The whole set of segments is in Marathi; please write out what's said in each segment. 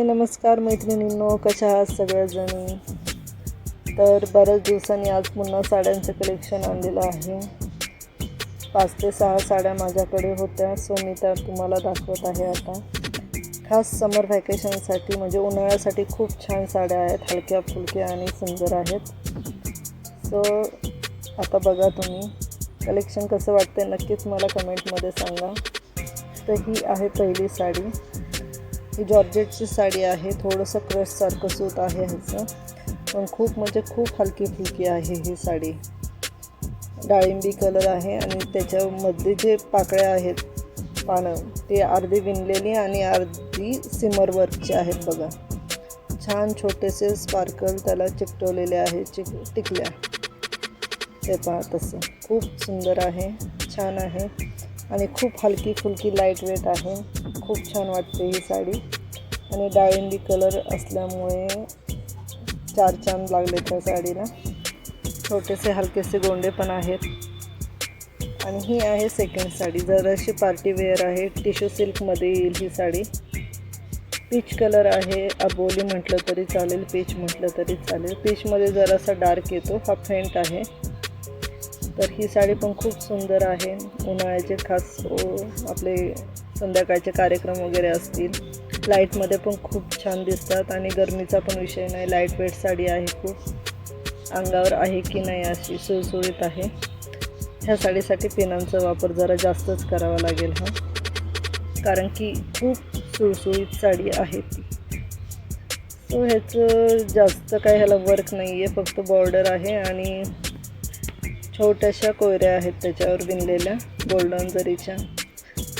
हाय नमस्कार मैत्रिणींनो, कशा आहात सगळ्याजणी. तर बऱ्याच दिवसांनी आज पुन्हा साड्यांचं कलेक्शन आणलेलं आहे. 5 ते 6 साड्या माझ्याकडे होत्या, सो मी त्या तुम्हाला दाखवत आहे. आता खास समर व्हॅकेशनसाठी म्हणजे उन्हाळ्यासाठी खूप छान साड्या आहेत, हलक्या फुलक्या आणि सुंदर आहेत. सो आता बघा तुम्ही कलेक्शन कसं वाटतं नक्कीच मला कमेंटमध्ये सांगा. तर ही आहे पहिली साडी. ही जॉर्जेटची साडी आहे. थोडंसं क्रशसारखं सूत आहे ह्याचं, पण खूप म्हणजे खूप हलकी फुलकी आहे ही साडी. डाळिंबी कलर आहे आणि त्याच्यामधले जे पाकळ्या आहेत पानं ते अर्धी विणलेली आणि अर्धी सिमर वर्कची आहेत. बघा छान छोटेसे स्पार्कल त्याला चिकटवलेले आहे, टिकल्या ते पहा. तसं खूप सुंदर आहे, छान आहे आणि खूप हलकी फुलकी लाईट वेट आहे. खूप छान वाटते ही साडी आणि डाळिंबी कलर असल्यामुळे 4 चांद लागले त्या साडीला. छोटेसे हलकेसे गोंडे पण आहेत. आणि ही आहे सेकंड साडी. जराशी पार्टीवेअर आहे, टिश्यू सिल्कमध्ये येईल ही साडी. पीच कलर आहे, अबोली म्हटलं तरी चालेल, पीच म्हटलं तरी चालेल. पीचमध्ये जरासा डार्क येतो, हा फेंट आहे. तर ही साडी पण खूप सुंदर आहे. उन्हाळ्याचे खास आपले संध्याकाळचे कार्यक्रम वगैरे असतील, लाईटमध्ये पण खूप छान दिसतात आणि गरमीचा पण विषय नाही. लाईट वेट साडी आहे, खूप अंगावर आहे की नाही अशी सुळसुळीत आहे. ह्या साडीसाठी पिनांचा वापर जरा जास्तच करावा लागेल कारण की खूप सुळसुळीत साडी आहे ती. सो ह्याचं जास्त काय ह्याला वर्क नाही आहे, फक्त बॉर्डर आहे आणि छोट्याशा कोयऱ्या आहेत त्याच्यावर विणलेल्या गोल्डन जरीच्या.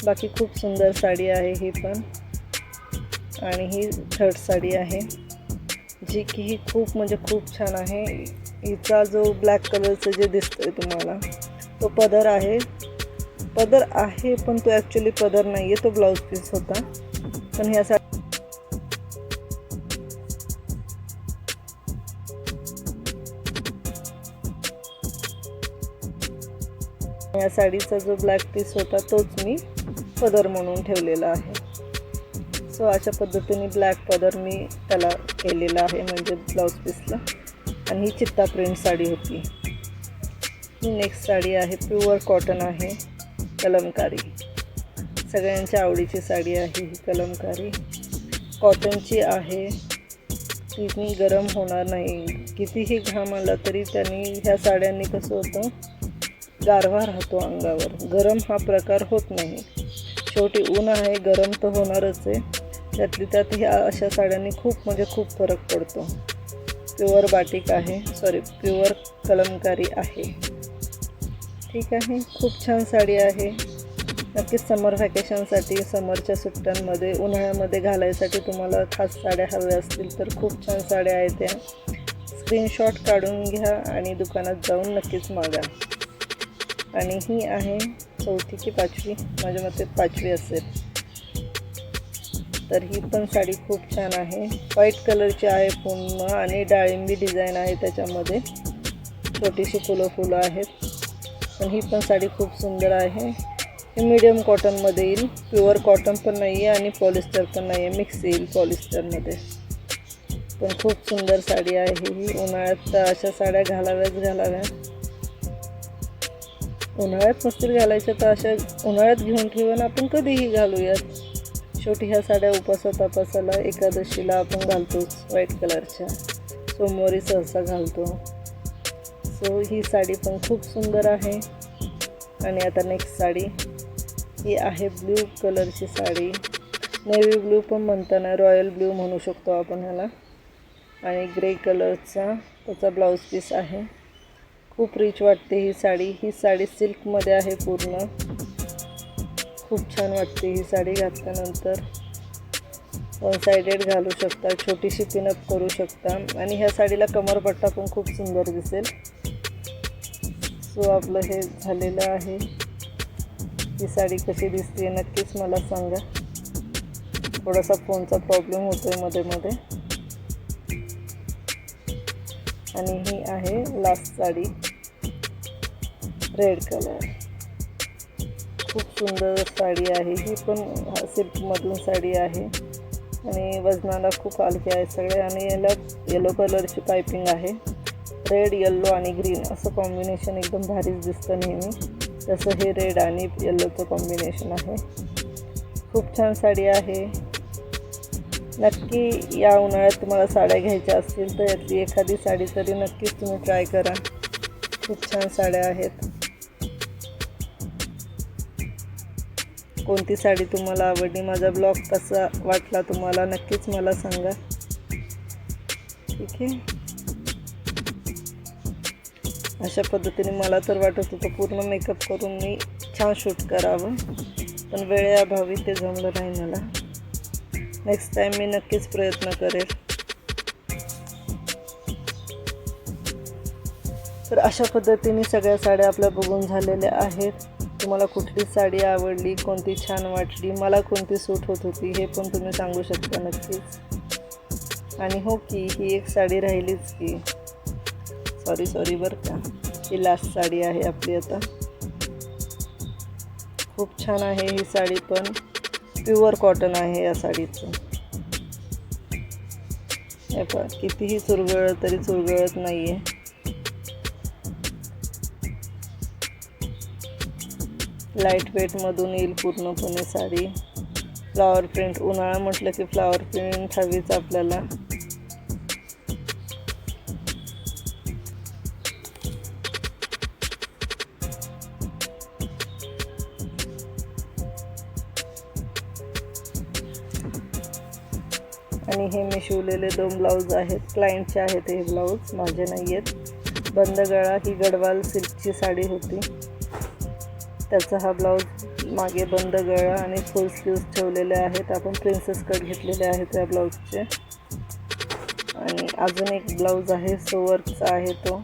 बाकी खूप सुंदर साडी आहे ही पण. आणि ही थर्ड साडी आहे जी की ही खूप म्हणजे खूप छान आहे. हिचा जो ब्लॅक कलरचं जे दिसतोय तुम्हाला तो पदर आहे पण तो ॲक्च्युली पदर नाही आहे, तो ब्लाऊज पीस होता. पण या साडीचा जो ब्लॅक पीस होता तोच मी पदर म्हणून ठेवलेला आहे. सो अशा पद्धतीने ब्लॅक पदर मी त्याला केलेला आहे म्हणजे ब्लाऊज पीसला. आणि ही चित्ता प्रिंट साडी होती. ही नेक्स्ट साडी आहे, प्युअर कॉटन आहे, कलमकारी. सगळ्यांच्या आवडीची साडी आहे ही कलमकारी. कॉटनची आहे, ती गरम होणार नाही. कितीही घाम आला तरी त्यांनी ह्या साड्यांनी कसं होतं, गारवा राहतो अंगावर. गरम हा प्रकार होत नाही. शेवटी ऊन आहे, गरम तर होणारच आहे. त्यातली त्यात ह्या अशा साड्यांनी खूप म्हणजे खूप फरक पडतो. प्युअर बाटिक आहे, प्युअर कलमकारी आहे. ठीक आहे, खूप छान साडी आहे. नक्कीच समर व्हॅकेशनसाठी, समरच्या सुट्ट्यांमध्ये, उन्हाळ्यामध्ये घालायसाठी तुम्हाला खास साड्या हव्या असतील तर खूप छान साड्या आहेत त्या. स्क्रीनशॉट काढून घ्या आणि दुकानात जाऊन नक्कीच मागा. आणि ही आहे 4थी की 5वी, माझ्या मते 5वी असेल. तर ही पण साडी खूप छान आहे. व्हाईट कलरची आहे पूर्ण आणि डाळिंबी डिझाईन आहे त्याच्यामध्ये. छोटीशी फुलं आहेत. पण ही पण साडी खूप सुंदर आहे. ही मीडियम कॉटनमध्ये येईल, प्युअर कॉटन पण नाही आहे आणि पॉलिस्टर पण नाही आहे, मिक्स येईल पॉलिस्टरमध्ये. पण खूप सुंदर साडी आहे ही. उन्हाळ्यात तर अशा साड्या घालाव्या. उन्हाळ्यात नसतील घालायच्या तर अशा उन्हाळ्यात घेऊन ठेवून आपण कधीही घालूयात. शेवटी ह्या साड्या उपासाला, एकादशीला आपण घालतोच व्हाईट कलरच्या, सोमवारी सहसा घालतो. सो ही साडी पण खूप सुंदर आहे. आणि आता नेक्स्ट साडी ही आहे ब्ल्यू कलरची साडी. नेव्ही ब्ल्यू पण म्हणताना रॉयल ब्ल्यू म्हणू शकतो आपण ह्याला. आणि ग्रे कलरचा त्याचा ब्लाऊज पीस आहे. खूप रिच वाटते ही साडी. ही साडी सिल्कमध्ये आहे पूर्ण. खूप छान वाटते ही साडी घातल्यानंतर. वन साइडेड घालू शकता, छोटीशी पिनअप करू शकता आणि ह्या साडीला कमरपट्टा पण खूप सुंदर दिसेल. सो आपलं हे झालेलं आहे. ही साडी कशी दिसते नक्कीच मला सांगा. थोडासा फोनचा प्रॉब्लेम होतो आहे मध्ये. आणि ही आहे लास्ट साडी, रेड कलर. खूप सुंदर साडी आहे ही पण, सिल्कमधून साडी आहे. आणि वजनाला खूप हलके आहे सगळे. आणि याला येलो कलरची पायपिंग आहे. रेड, येल्लो आणि ग्रीन असं कॉम्बिनेशन एकदम भारीच दिसतं नेहमी. तसं हे रेड आणि येल्लोचं कॉम्बिनेशन आहे. खूप छान साडी आहे. नक्की या उन्हाळ्यात तुम्हाला साड्या घ्यायच्या असतील तर यातली एखादी साडी तरी नक्कीच तुम्ही ट्राय करा. खूप छान साड्या आहेत. कोणती साडी तुम्हाला आवडली, माझा ब्लॉग कसा वाटला तुम्हाला नक्कीच मला सांगा. ठीक आहे. अशा पद्धतीने मला तर वाटत होतं पूर्ण मेकअप करून मी छान शूट करावं, पण वेळेअभावी ते जमलं नाही मला. नेक्स्ट टाईम मी नक्कीच प्रयत्न करेल. तर अशा पद्धतीने सगळ्या साड्या आपल्या बघून झालेल्या आहेत. तुम्हाला कुठली साडी आवडली, कोणती छान वाटली, मला कोणती सूट होत होती हे पण तुम्ही सांगू शकता नक्कीच. आणि हो की ही एक साडी राहिलीच की, सॉरी बरं का, ही लास्ट साडी आहे आपली आता. खूप छान आहे ही साडी, पण प्युअर कॉटन आहे या साडीचं. हे पहा कितीही चुरगळत तरी चुरगळत नाही आहे. लाईट वेटमधून येईल पूर्णपणे साडी. फ्लावर प्रिंट, उन्हाळा म्हटलं की फ्लावर प्रिंट हवीच आपल्याला. आणि हे मी शिवलेले 2 ब्लाऊज आहेत, क्लायंटचे आहेत हे ब्लाऊज, माझे नाही आहेत. बंद गळा, ही गडवाल सिल्कची साडी होती, त्याचा हा ब्लाऊज मागे बंद गळा आणि फुल स्लीव्स ठेवलेले आहेत. आपण प्रिन्सेस कट घेतलेले आहेत या ब्लाऊजचे. आणि अजून एक ब्लाऊज आहे, सोवर्कचा आहे तो.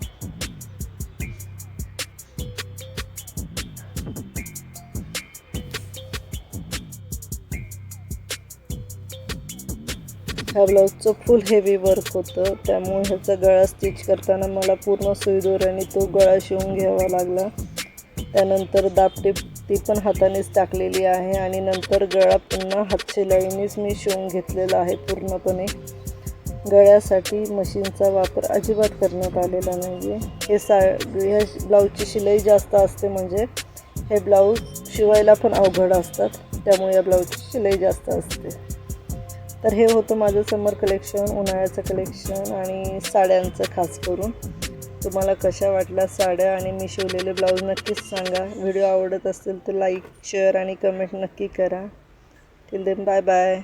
ह्या ब्लाऊजचं फुल हेवी वर्क होतं, त्यामुळे ह्याचा गळा स्टिच करताना मला पूर्ण सुई दोऱ्याने तो गळा शिवून घ्यावा लागला. त्यानंतर दापटी ती पण हातानेच टाकलेली आहे आणि नंतर गळा पुन्हा हातशिलाईनेच मी शिवून घेतलेला आहे पूर्णपणे. गळ्यासाठी मशीनचा वापर अजिबात करण्यात आलेला नाही आहे. ह्या ब्लाऊजची शिलाई जास्त असते, म्हणजे हे ब्लाऊज शिवायला पण अवघड असतात, त्यामुळे या ब्लाऊजची शिलाई जास्त असते. तर हे होतं माझं समर कलेक्शन, उन्हाळ्याचं कलेक्शन आणि साड्यांचं खास करून. तुम्हाला कशा वाटल्या साड्या आणि मी शिवलेले ब्लाऊज नक्कीच सांगा. व्हिडिओ आवडत असेल तर लाईक, शेअर आणि कमेंट नक्की करा. Till then bye bye.